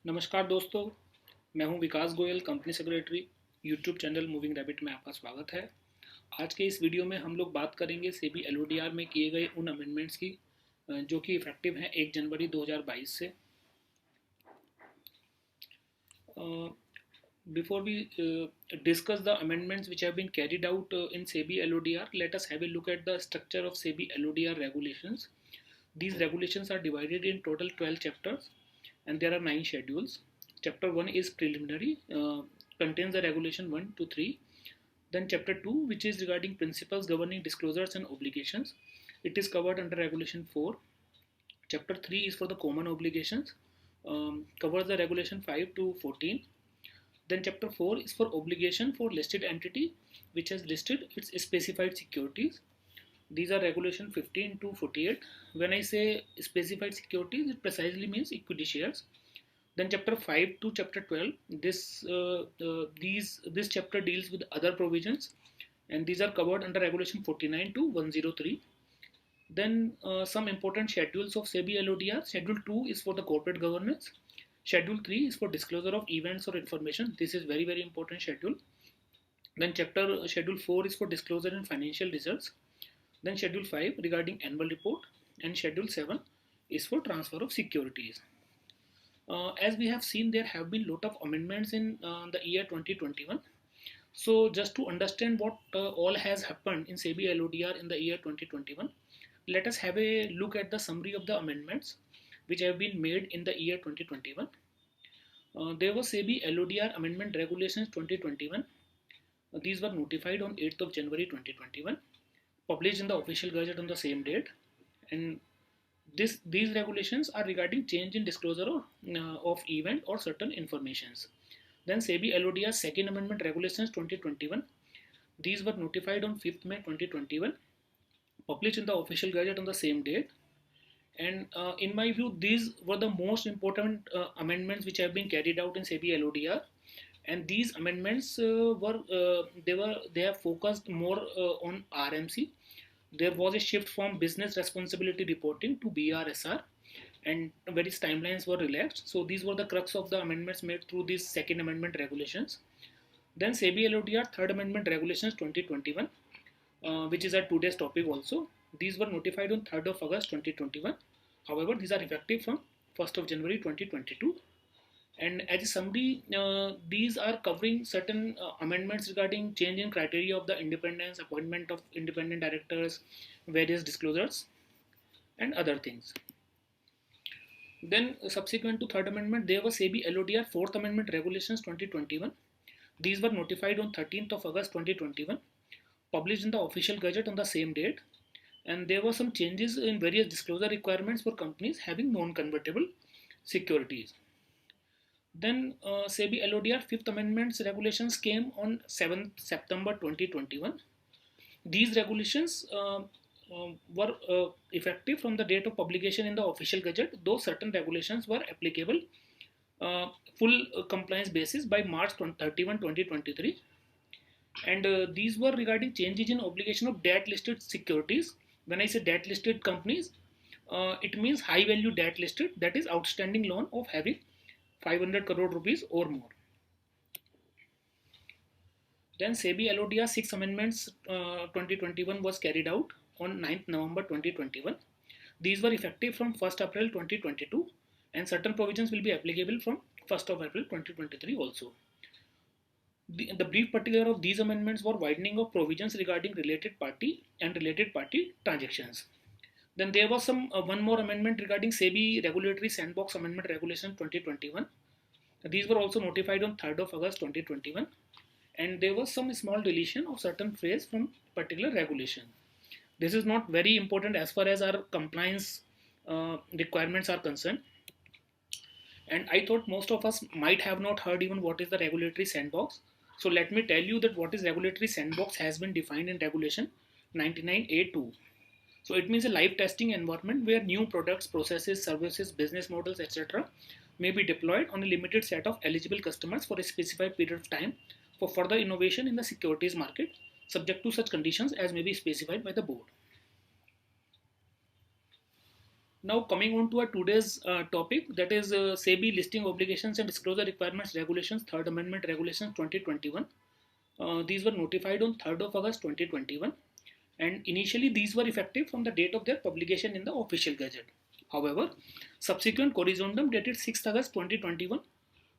नमस्कार दोस्तों। मैं हूं Vikas Goyal, company secretary. YouTube channel moving rabbit में आपका स्वागत है। आज के इस वीडियो में हम लोग बात करेंगे सेबी एलओडीआर में किए गए उन अमेंडमेंट्स की जो कि इफेक्टिव हैं 1 जनवरी 2022 से। Before we discuss the amendments which have been carried out in SEBI LODR, let us have a look at the structure of SEBI LODR regulations. These regulations are divided in total 12 chapters and there are 9 schedules. Chapter 1 is preliminary, contains the regulation 1 to 3. Then chapter 2, which is regarding principles governing disclosures and obligations, it is covered under regulation 4. Chapter 3 is for the common obligations, covers the regulation 5 to 14. Then chapter 4 is for obligation for listed entity which has listed its specified securities. These are regulation 15 to 48. When I say specified securities, it precisely means equity shares. Then chapter 5 to chapter 12, this chapter deals with other provisions and these are covered under regulation 49 to 103. Then some important schedules of SEBI LODR. Schedule 2 is for the corporate governance. Schedule 3 is for disclosure of events or information. This is very important schedule. Then schedule 4 is for disclosure in financial results. Then schedule 5 regarding annual report and schedule 7 is for transfer of securities. As we have seen, there have been lot of amendments in the year 2021. So just to understand what all has happened in SEBI LODR in the year 2021, let us have a look at the summary of the amendments which have been made in the year 2021. There was SEBI LODR Amendment Regulations 2021. These were notified on 8th of January 2021, published in the official gazette on the same date. And these regulations are regarding change in disclosure of event or certain informations. Then SEBI LODR Second Amendment Regulations 2021. These were notified on 5th May 2021, published in the official gazette on the same date. And in my view, these were the most important amendments which have been carried out in SEBI LODR. And these amendments they have focused more on RMC. There was a shift from business responsibility reporting to BRSR, and various timelines were relaxed. So these were the crux of the amendments made through these second amendment regulations. Then SEBI LODR third amendment regulations 2021, which is a today's topic also. These were notified on 3rd of August 2021. However, these are effective from 1st of January 2022. And as a summary, these are covering certain amendments regarding change in criteria of the independence, appointment of independent directors, various disclosures, and other things. Then, subsequent to third amendment, there was SEBI LODR fourth amendment regulations 2021. These were notified on 13th of August 2021, published in the official gazette on the same date. And there were some changes in various disclosure requirements for companies having non-convertible securities. Then SEBI LODR Fifth Amendment's regulations came on 7th September 2021. These regulations were effective from the date of publication in the official gazette, though certain regulations were applicable full compliance basis by March 31, 2023. And these were regarding changes in obligation of debt listed securities. When I say debt listed companies, it means high value debt listed, that is outstanding loan of having 500 crore rupees or more. Then SEBI LODR 6 amendments 2021 was carried out on 9th November 2021. These were effective from 1st April 2022 and certain provisions will be applicable from 1st of April 2023 also. The brief particular of these amendments were widening of provisions regarding related party and related party transactions. Then there was some one more amendment regarding SEBI Regulatory Sandbox Amendment Regulation 2021. These were also notified on 3rd of August 2021, and there was some small deletion of certain phrase from particular regulation. This is not very important as far as our compliance requirements are concerned. And I thought most of us might have not heard even what is the regulatory sandbox. So let me tell you that what is regulatory sandbox has been defined in regulation 99A2. So it means a live testing environment where new products, processes, services, business models, etc. may be deployed on a limited set of eligible customers for a specified period of time for further innovation in the securities market, subject to such conditions as may be specified by the board. Now coming on to our today's topic, that is SEBI listing obligations and disclosure requirements regulations, third amendment regulations 2021. These were notified on 3rd of August 2021, and initially these were effective from the date of their publication in the official gazette. However, subsequent corrigendum dated 6th August 2021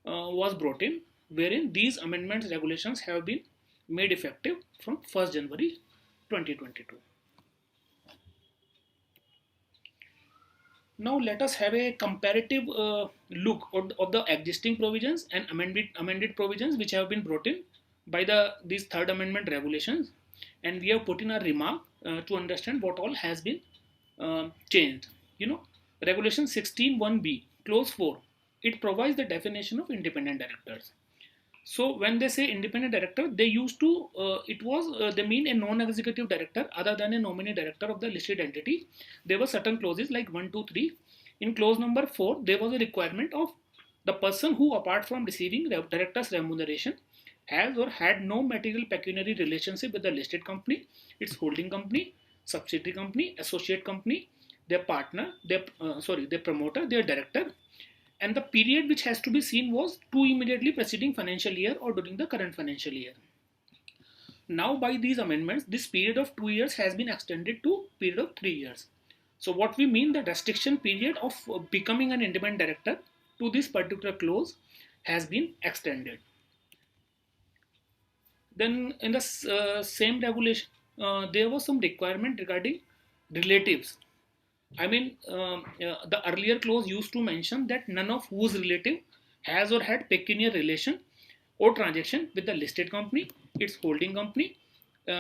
was brought in, wherein these amendments regulations have been made effective from 1st January 2022. Now let us have a comparative look of the existing provisions and amended provisions which have been brought in by these third amendment regulations, and we have put in a remark to understand what all has been changed. Regulation 16(1)(b) clause 4, it provides the definition of independent directors. So when they say independent director, they used to they mean a non-executive director other than a nominee director of the listed entity. There were certain clauses like 1, 2, 3. In clause number 4, there was a requirement of the person who, apart from receiving director's remuneration, has or had no material pecuniary relationship with the listed company, its holding company, subsidiary company, associate company, their partner, their promoter, their director, and the period which has to be seen was 2 immediately preceding financial year or during the current financial year. Now by these amendments, this period of 2 years has been extended to period of 3 years. So what we mean, the restriction period of becoming an independent director to this particular clause has been extended. Then in the same regulation, there was some requirement regarding relatives. I mean, the earlier clause used to mention that none of whose relative has or had pecuniary relation or transaction with the listed company, its holding company,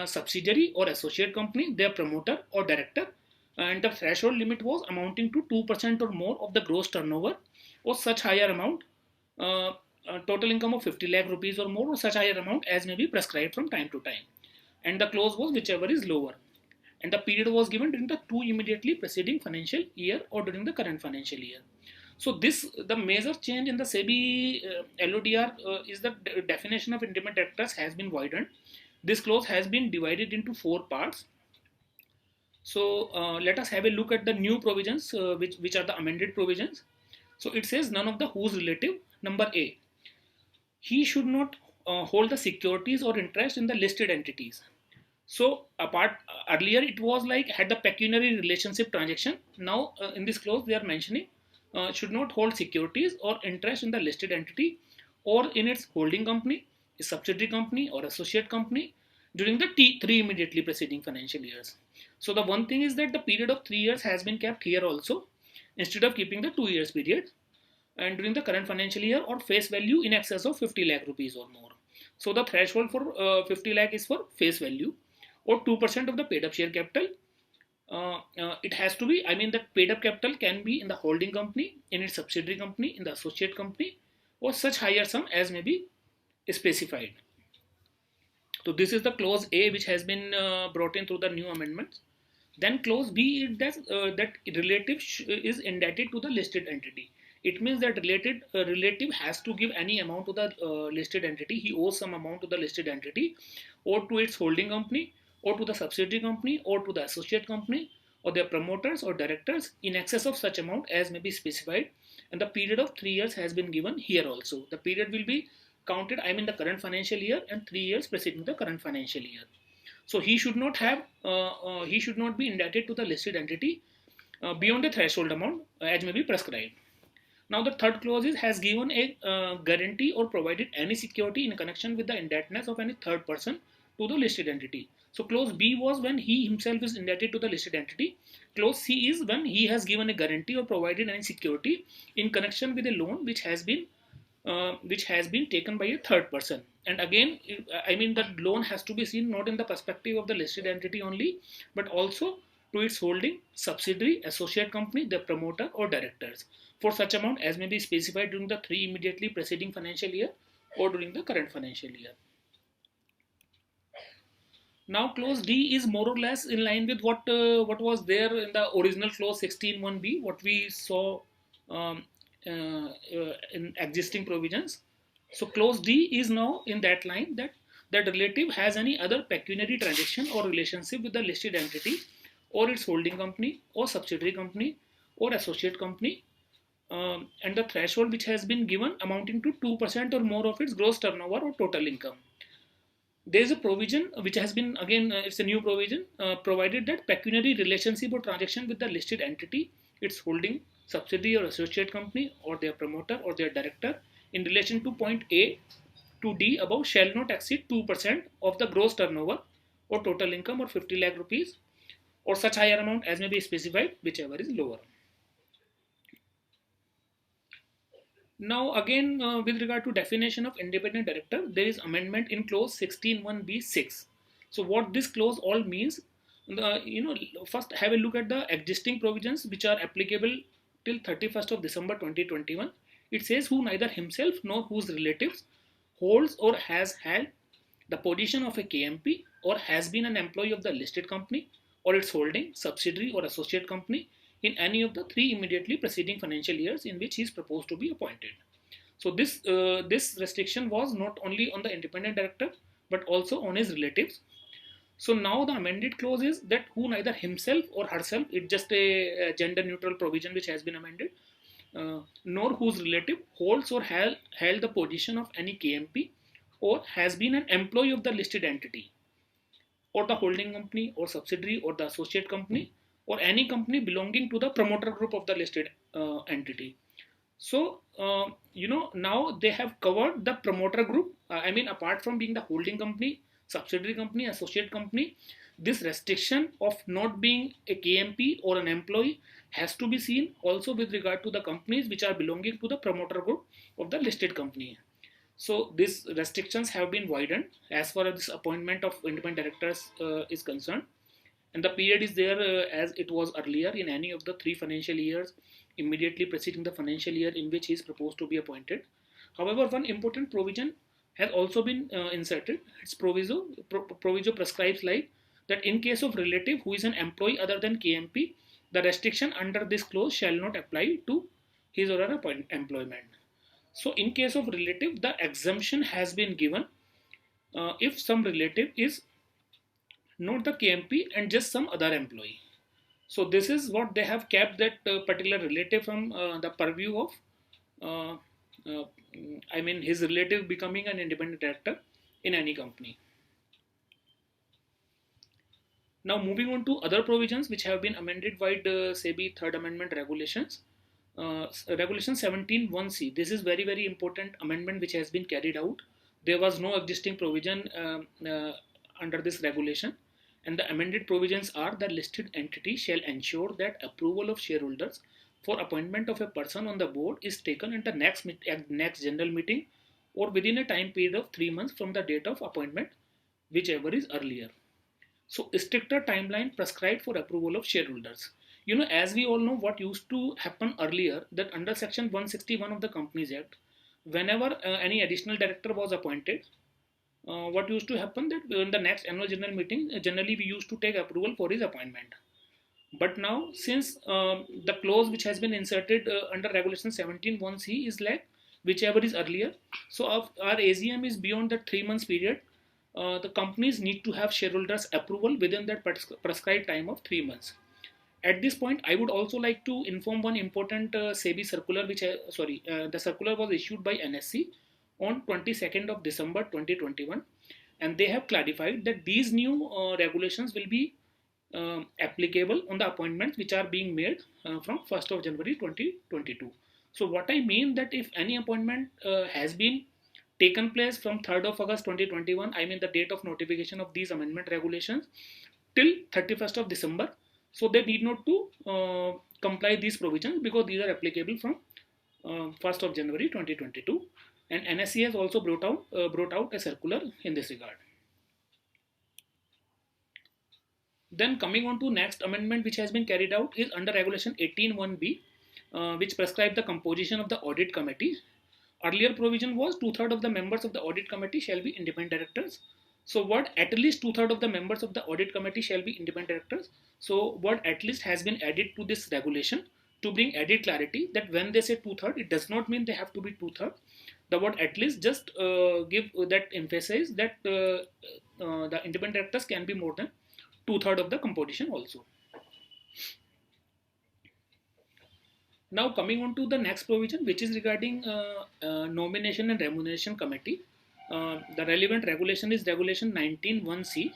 subsidiary or associate company, their promoter or director, and the threshold limit was amounting to 2% or more of the gross turnover or such higher amount, total income of 50 lakh rupees or more, or such higher amount as may be prescribed from time to time. And the clause was whichever is lower, and the period was given during the 2 immediately preceding financial year or during the current financial year. So the major change in the SEBI LODR is the definition of independent directors has been widened. This clause has been divided into 4 parts. So let us have a look at the new provisions, which are the amended provisions. So it says none of the whose relative. Number A, he should not hold the securities or interest in the listed entities. So apart earlier it was like had the pecuniary relationship transaction. Now in this clause they are mentioning should not hold securities or interest in the listed entity or in its holding company, a subsidiary company or associate company during the 3 immediately preceding financial years. So the one thing is that the period of 3 years has been kept here also instead of keeping the 2 years period, and during the current financial year or face value in excess of 50 lakh rupees or more. So the threshold for 50 lakh is for face value or 2% of the paid up share capital. It has to be, I mean, that paid up capital can be in the holding company, in its subsidiary company, in the associate company, or such higher sum as may be specified. So this is the clause A which has been brought in through the new amendments. Then clause B is that relative is indebted to the listed entity. It means that relative has to give any amount to the listed entity. He owes some amount to the listed entity or to its holding company or to the subsidiary company or to the associate company or their promoters or directors in excess of such amount as may be specified, and the period of 3 years has been given here also. The period will be counted, I mean the current financial year and 3 years preceding the current financial year. So he should not be indebted to the listed entity beyond the threshold amount as may be prescribed. Now the third clause has given a guarantee or provided any security in connection with the indebtedness of any third person to the listed entity. So clause B was when he himself is indebted to the listed entity. Clause C is when he has given a guarantee or provided any security in connection with a loan which has been taken by a third person. And again, I mean that loan has to be seen not in the perspective of the listed entity only, but also to its holding, subsidiary, associate company, the promoter or directors for such amount as may be specified during the 3 immediately preceding financial year or during the current financial year. Now clause D is more or less in line with what was there in the original clause 16(1)(b), what we saw in existing provisions. So clause D is now in that line that the relative has any other pecuniary transaction or relationship with the listed entity or its holding company or subsidiary company or associate company, and the threshold which has been given amounting to 2% or more of its gross turnover or total income. There is a provision which has been, again, it's a new provision, provided that pecuniary relationship or transaction with the listed entity, its holding subsidiary or associate company, or their promoter or their director, in relation to point A to D above shall not exceed 2% of the gross turnover or total income, or 50 lakh rupees, or such higher amount as may be specified, whichever is lower. Now again, with regard to definition of independent director, there is amendment in clause 16(1)(b)(6). So what this clause all means, first have a look at the existing provisions which are applicable till 31st of December 2021. It says who neither himself nor whose relatives holds or has held the position of a KMP or has been an employee of the listed company or its holding, subsidiary or associate company in any of the three immediately preceding financial years in which he is proposed to be appointed. So this restriction was not only on the independent director but also on his relatives. So now the amended clause is that who neither himself or herself, it's just a gender neutral provision which has been amended, nor whose relative holds or held the position of any KMP or has been an employee of the listed entity or the holding company or subsidiary or the associate company or any company belonging to the promoter group of the listed entity. So, now they have covered the promoter group. I mean, apart from being the holding company, subsidiary company, associate company, this restriction of not being a KMP or an employee has to be seen also with regard to the companies which are belonging to the promoter group of the listed company. So these restrictions have been widened as far as this appointment of independent directors is concerned, and the period is there as it was earlier in any of the three financial years immediately preceding the financial year in which he is proposed to be appointed. However, one important provision has also been inserted. Its proviso prescribes like that in case of relative who is an employee other than KMP, the restriction under this clause shall not apply to his or her employment. So in case of relative, the exemption has been given if some relative is not the KMP and just some other employee. So this is what they have kept that particular relative from the purview of, uh, uh, I mean, his relative becoming an independent director in any company. Now moving on to other provisions which have been amended by the SEBI Third Amendment regulations. Regulation 17(1)(c). This is very important amendment which has been carried out. There was no existing provision under this regulation, and the amended provisions are the listed entity shall ensure that approval of shareholders for appointment of a person on the board is taken at the next general meeting or within a time period of 3 months from the date of appointment, whichever is earlier. So stricter timeline prescribed for approval of shareholders. As we all know, what used to happen earlier, that under section 161 of the Companies Act, whenever any additional director was appointed, what used to happen that in the next annual general meeting, generally we used to take approval for his appointment. But now, since the clause which has been inserted under regulation 17(1)(c) is like whichever is earlier, so our AGM is beyond that 3 months period. The companies need to have shareholders approval within that prescribed time of 3 months. At this point, I would also like to inform one important SEBI circular, the circular was issued by NSE on 22nd of December 2021, and they have clarified that these new regulations will be applicable on the appointments which are being made from 1st of January 2022. So what I mean that if any appointment has been taken place from 3rd of August 2021, I mean the date of notification of these amendment regulations, till 31st of December, so they need not to comply these provisions because these are applicable from 1st of January 2022, and NSE has also brought out a circular in this regard. Then coming on to next amendment which has been carried out is under regulation 18(1)(b), which prescribes the composition of the audit committee. Earlier provision was 2/3 of the members of the audit committee shall be independent directors. So what at least 2/3 of the members of the audit committee shall be independent directors. So what at least has been added to this regulation to bring added clarity that when they say 2/3, it does not mean they have to be 2/3. The word at least just give that emphasis that the independent directors can be more than 2/3 of the composition also. Now coming on to the next provision, which is regarding nomination and remuneration committee. The relevant regulation is regulation 19(1)(c).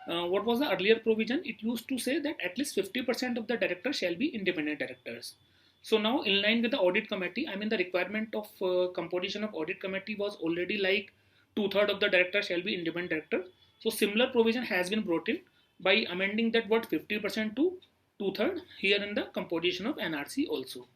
What was the earlier provision? It used to say that at least 50% of the directors shall be independent directors. So now, in line with the audit committee, I mean the requirement of composition of audit committee was already like two-thirds of the directors shall be independent director. So similar provision has been brought in by amending that word 50% to two-thirds here in the composition of NRC also.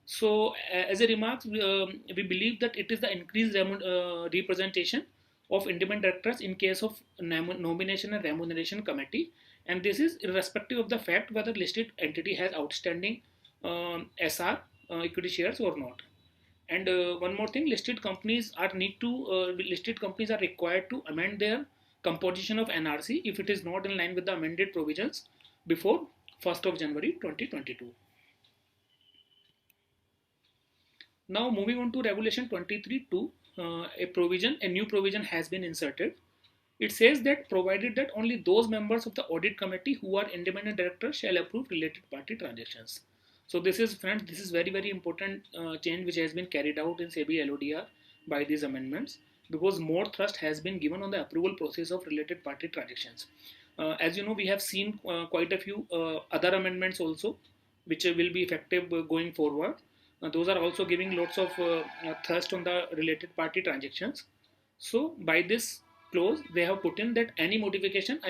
So as a remark, we believe that it is the increased representation of independent directors in case of nomination and remuneration committee, and this is irrespective of the fact whether listed entity has outstanding SR equity shares or not. And one more thing, listed companies are required to amend their composition of NRC if it is not in line with the amended provisions before 1st of January 2022. Now moving on to regulation 23(2), a new provision has been inserted. It says that provided that only those members of the audit committee who are independent directors shall approve related party transactions. So this is, friends, this is very important change which has been carried out in SEBI LODR by these amendments, because more thrust has been given on the approval process of related party transactions. As you know, we have seen quite a few other amendments also which will be effective going forward. Those are also giving lots of thrust on the related party transactions. So by this clause, they have put in that any modification,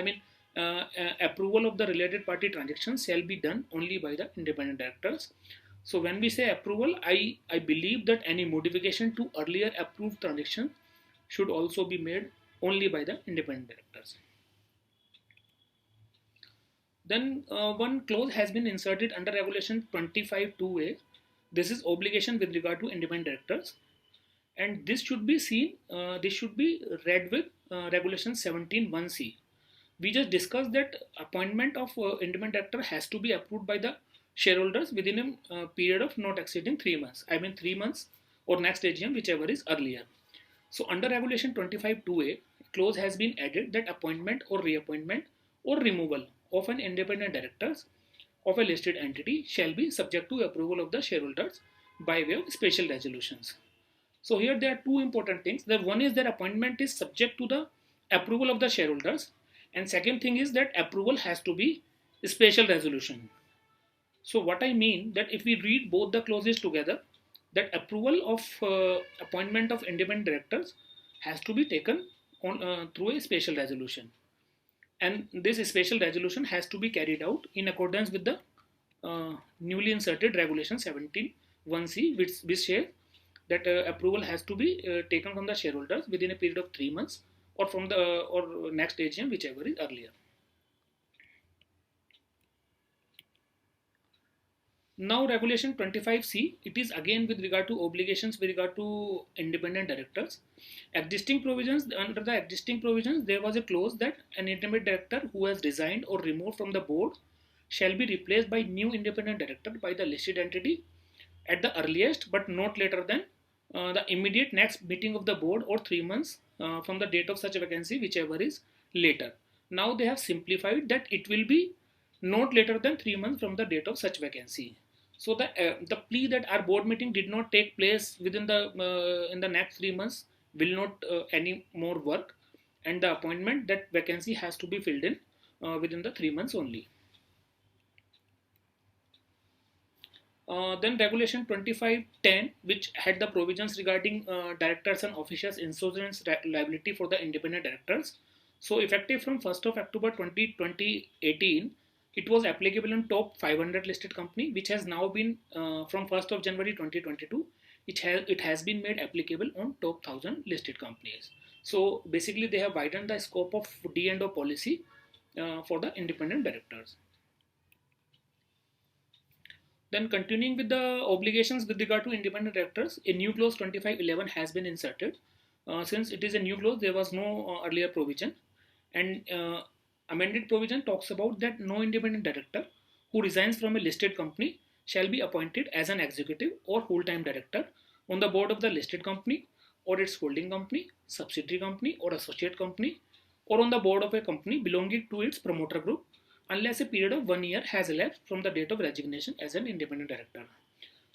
approval of the related party transactions shall be done only by the independent directors. So when we say approval, I believe that any modification to earlier approved transactions should also be made only by the independent directors. Then one clause has been inserted under regulation 25(2)(a). This is obligation with regard to independent directors, and this should be seen, this should be read with regulation 17(1)(c). We just discussed that appointment of independent director has to be approved by the shareholders within a period of not exceeding 3 months. 3 months or next AGM, whichever is earlier. So under regulation 25(2)(a), clause has been added that appointment or reappointment or removal of an independent director of a listed entity shall be subject to approval of the shareholders by way of special resolutions. So here there are two important things. The one is that appointment is subject to the approval of the shareholders, and second thing is that approval has to be a special resolution. So what I mean that if we read both the clauses together, that approval of appointment of independent directors has to be taken on through a special resolution, and this special resolution has to be carried out in accordance with the newly inserted regulation 17(1)(c), which says that approval has to be taken from the shareholders within a period of 3 months or from the or next AGM, whichever is earlier. Now regulation 25(c), it is again with regard to obligations with regard to independent directors. Existing provisions, under the existing provisions, there was a clause that an independent director who has resigned or removed from the board shall be replaced by new independent director by the listed entity at the earliest but not later than the immediate next meeting of the board or 3 months from the date of such a vacancy, whichever is later. Now they have simplified that it will be not later than 3 months from the date of such vacancy. So the plea that our board meeting did not take place within the in the next 3 months will not any more work, and the appointment, that vacancy has to be filled in within the 3 months only. Then regulation 25(10), which had the provisions regarding directors and officers insurance liability for the independent directors. So effective from 1st of October 2018, it was applicable in top 500 listed company, which has now been from 1st of January 2022, it has been made applicable on top 1000 listed companies. So basically they have widened the scope of D&O policy for the independent directors. Then continuing with the obligations with regard to independent directors, a new clause 25(11) has been inserted. Since it is a new clause, there was no earlier provision, and amended provision talks about that no independent director who resigns from a listed company shall be appointed as an executive or full-time director on the board of the listed company or its holding company, subsidiary company or associate company, or on the board of a company belonging to its promoter group, unless a period of 1 year has elapsed from the date of resignation as an independent director.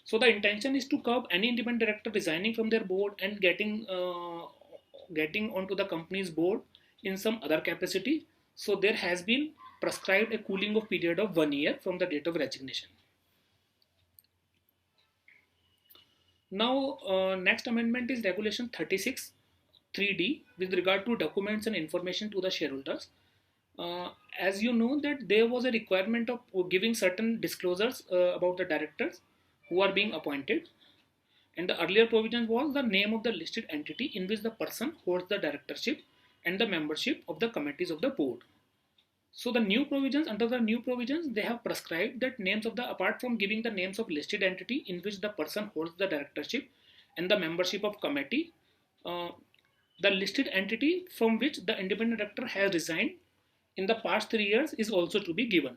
So the intention is to curb any independent director resigning from their board and getting onto the company's board in some other capacity. So there has been prescribed a cooling off period of 1 year from the date of resignation. Now, next amendment is Regulation 36 3D with regard to documents and information to the shareholders. As you know that there was a requirement of giving certain disclosures about the directors who are being appointed, and the earlier provision was the name of the listed entity in which the person holds the directorship and the membership of the committees of the board. So the new provisions, under the new provisions, they have prescribed that names of the, apart from giving the names of listed entity in which the person holds the directorship and the membership of committee, uh, the listed entity from which the independent director has resigned in the past 3 years is also to be given.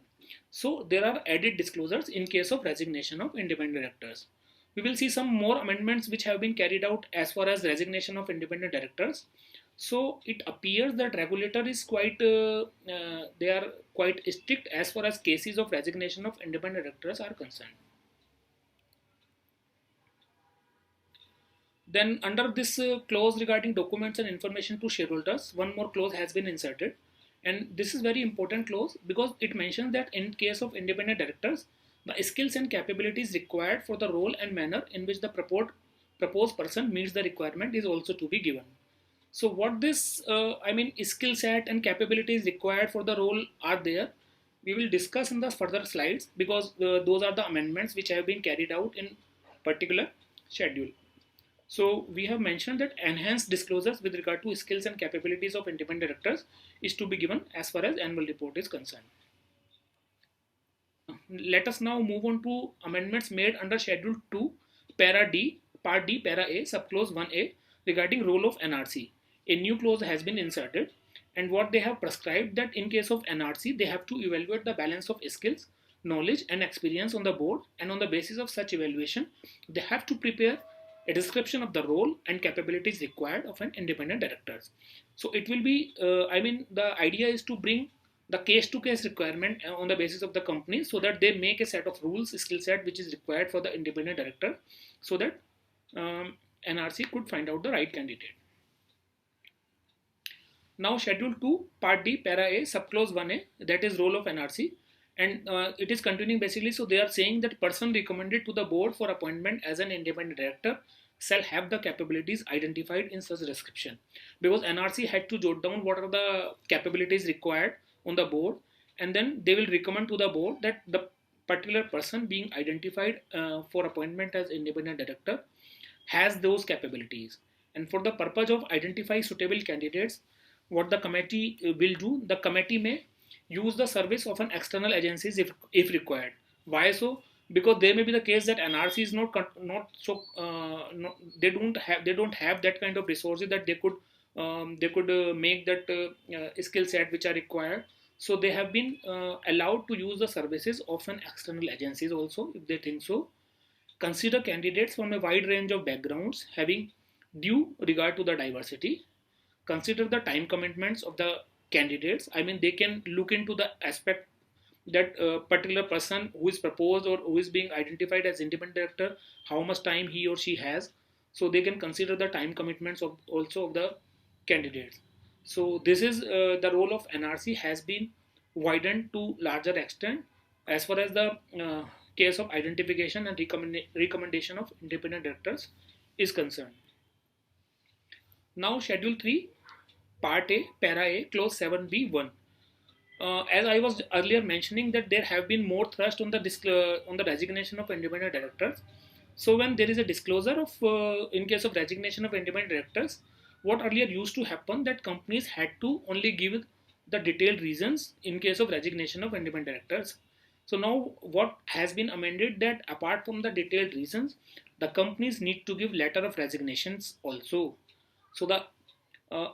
So there are added disclosures in case of resignation of independent directors. We will see some more amendments which have been carried out as far as resignation of independent directors. So it appears that regulator is they are quite strict as far as cases of resignation of independent directors are concerned. Then under this clause regarding documents and information to shareholders, one more clause has been inserted. And this is very important clause because it mentions that in case of independent directors, the skills and capabilities required for the role and manner in which the proposed person meets the requirement is also to be given. So what this, skill set and capabilities required for the role are there. We will discuss in the further slides because those are the amendments which have been carried out in particular schedule. So we have mentioned that enhanced disclosures with regard to skills and capabilities of independent directors is to be given as far as annual report is concerned. Let us now move on to amendments made under Schedule 2, Para D, Part D, Para A, Subclause 1A regarding role of NRC. A new clause has been inserted, and what they have prescribed that in case of NRC, they have to evaluate the balance of skills, knowledge and experience on the board, and on the basis of such evaluation, they have to prepare a description of the role and capabilities required of an independent director. So it will be, the idea is to bring the case-to-case requirement on the basis of the company so that they make a set of rules, skill set which is required for the independent director so that NRC could find out the right candidate. Now Schedule 2, Part D, Para A, Subclause 1A, that is role of NRC. And it is continuing basically, so they are saying that person recommended to the board for appointment as an independent director shall have the capabilities identified in such description. Because NRC had to jot down what are the capabilities required on the board, and then they will recommend to the board that the particular person being identified for appointment as independent director has those capabilities. And for the purpose of identifying suitable candidates, what the committee will do, the committee may use the service of an external agencies if required. Why so? Because there may be the case that NRC is they don't have that kind of resources that they could make that skill set which are required. So they have been allowed to use the services of an external agencies also if they think so. Consider candidates from a wide range of backgrounds having due regard to the diversity. Consider the time commitments of the candidates. I mean, they can look into the aspect that a particular person who is proposed or who is being identified as independent director, how much time he or she has. So they can consider the time commitments of also of the candidates. So this is the role of NRC has been widened to larger extent as far as the case of identification and recommendation of independent directors is concerned. Now Schedule 3, Part A, Para A, Clause 7B1. As I was earlier mentioning that there have been more thrust on the resignation of independent directors. So when there is a disclosure of in case of resignation of independent directors, what earlier used to happen that companies had to only give the detailed reasons in case of resignation of independent directors. So now what has been amended that apart from the detailed reasons, the companies need to give letter of resignations also. So the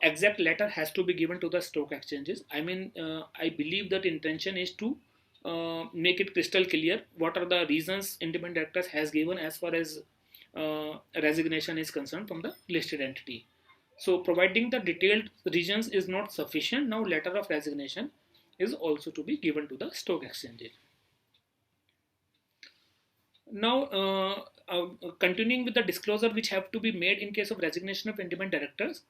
exact letter has to be given to the stock exchanges. I believe that intention is to make it crystal clear what are the reasons independent directors has given as far as resignation is concerned from the listed entity. So providing the detailed reasons is not sufficient. Now letter of resignation is also to be given to the stock exchanges. Now continuing with the disclosure which have to be made in case of resignation of independent directors,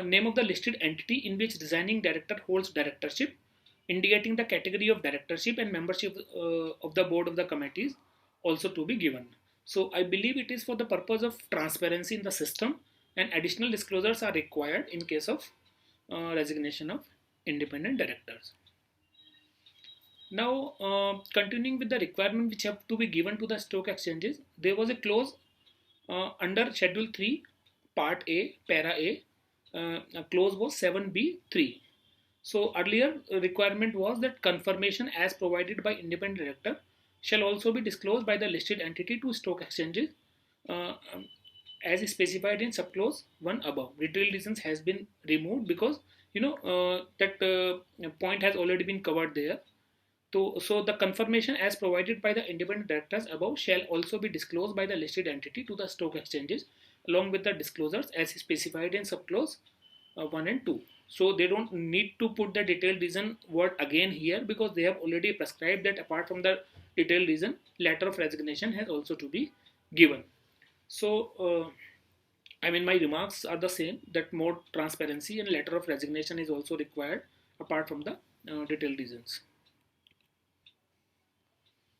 name of the listed entity in which resigning director holds directorship, indicating the category of directorship and membership of the board of the committees also to be given. So I believe it is for the purpose of transparency in the system, and additional disclosures are required in case of resignation of independent directors. Now, continuing with the requirement which have to be given to the stock exchanges, there was a clause under Schedule 3, Part A, Para A, clause was 7B3. So earlier requirement was that confirmation as provided by independent director shall also be disclosed by the listed entity to stock exchanges uh, as specified in subclause 1 above. Retail reasons has been removed because that point has already been covered there. So the confirmation as provided by the independent directors above shall also be disclosed by the listed entity to the stock exchanges along with the disclosures as specified in subclause 1 and 2. So they don't need to put the detailed reason word again here because they have already prescribed that apart from the detailed reason, letter of resignation has also to be given. So my remarks are the same, that more transparency and letter of resignation is also required apart from the detailed reasons.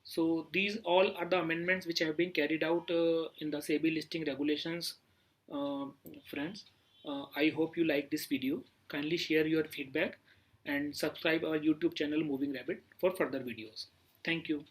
So these all are the amendments which have been carried out in the SEBI listing regulations, friends. I hope you like this video. Kindly share your feedback and subscribe our YouTube channel Moving Rabbit for further videos. Thank you.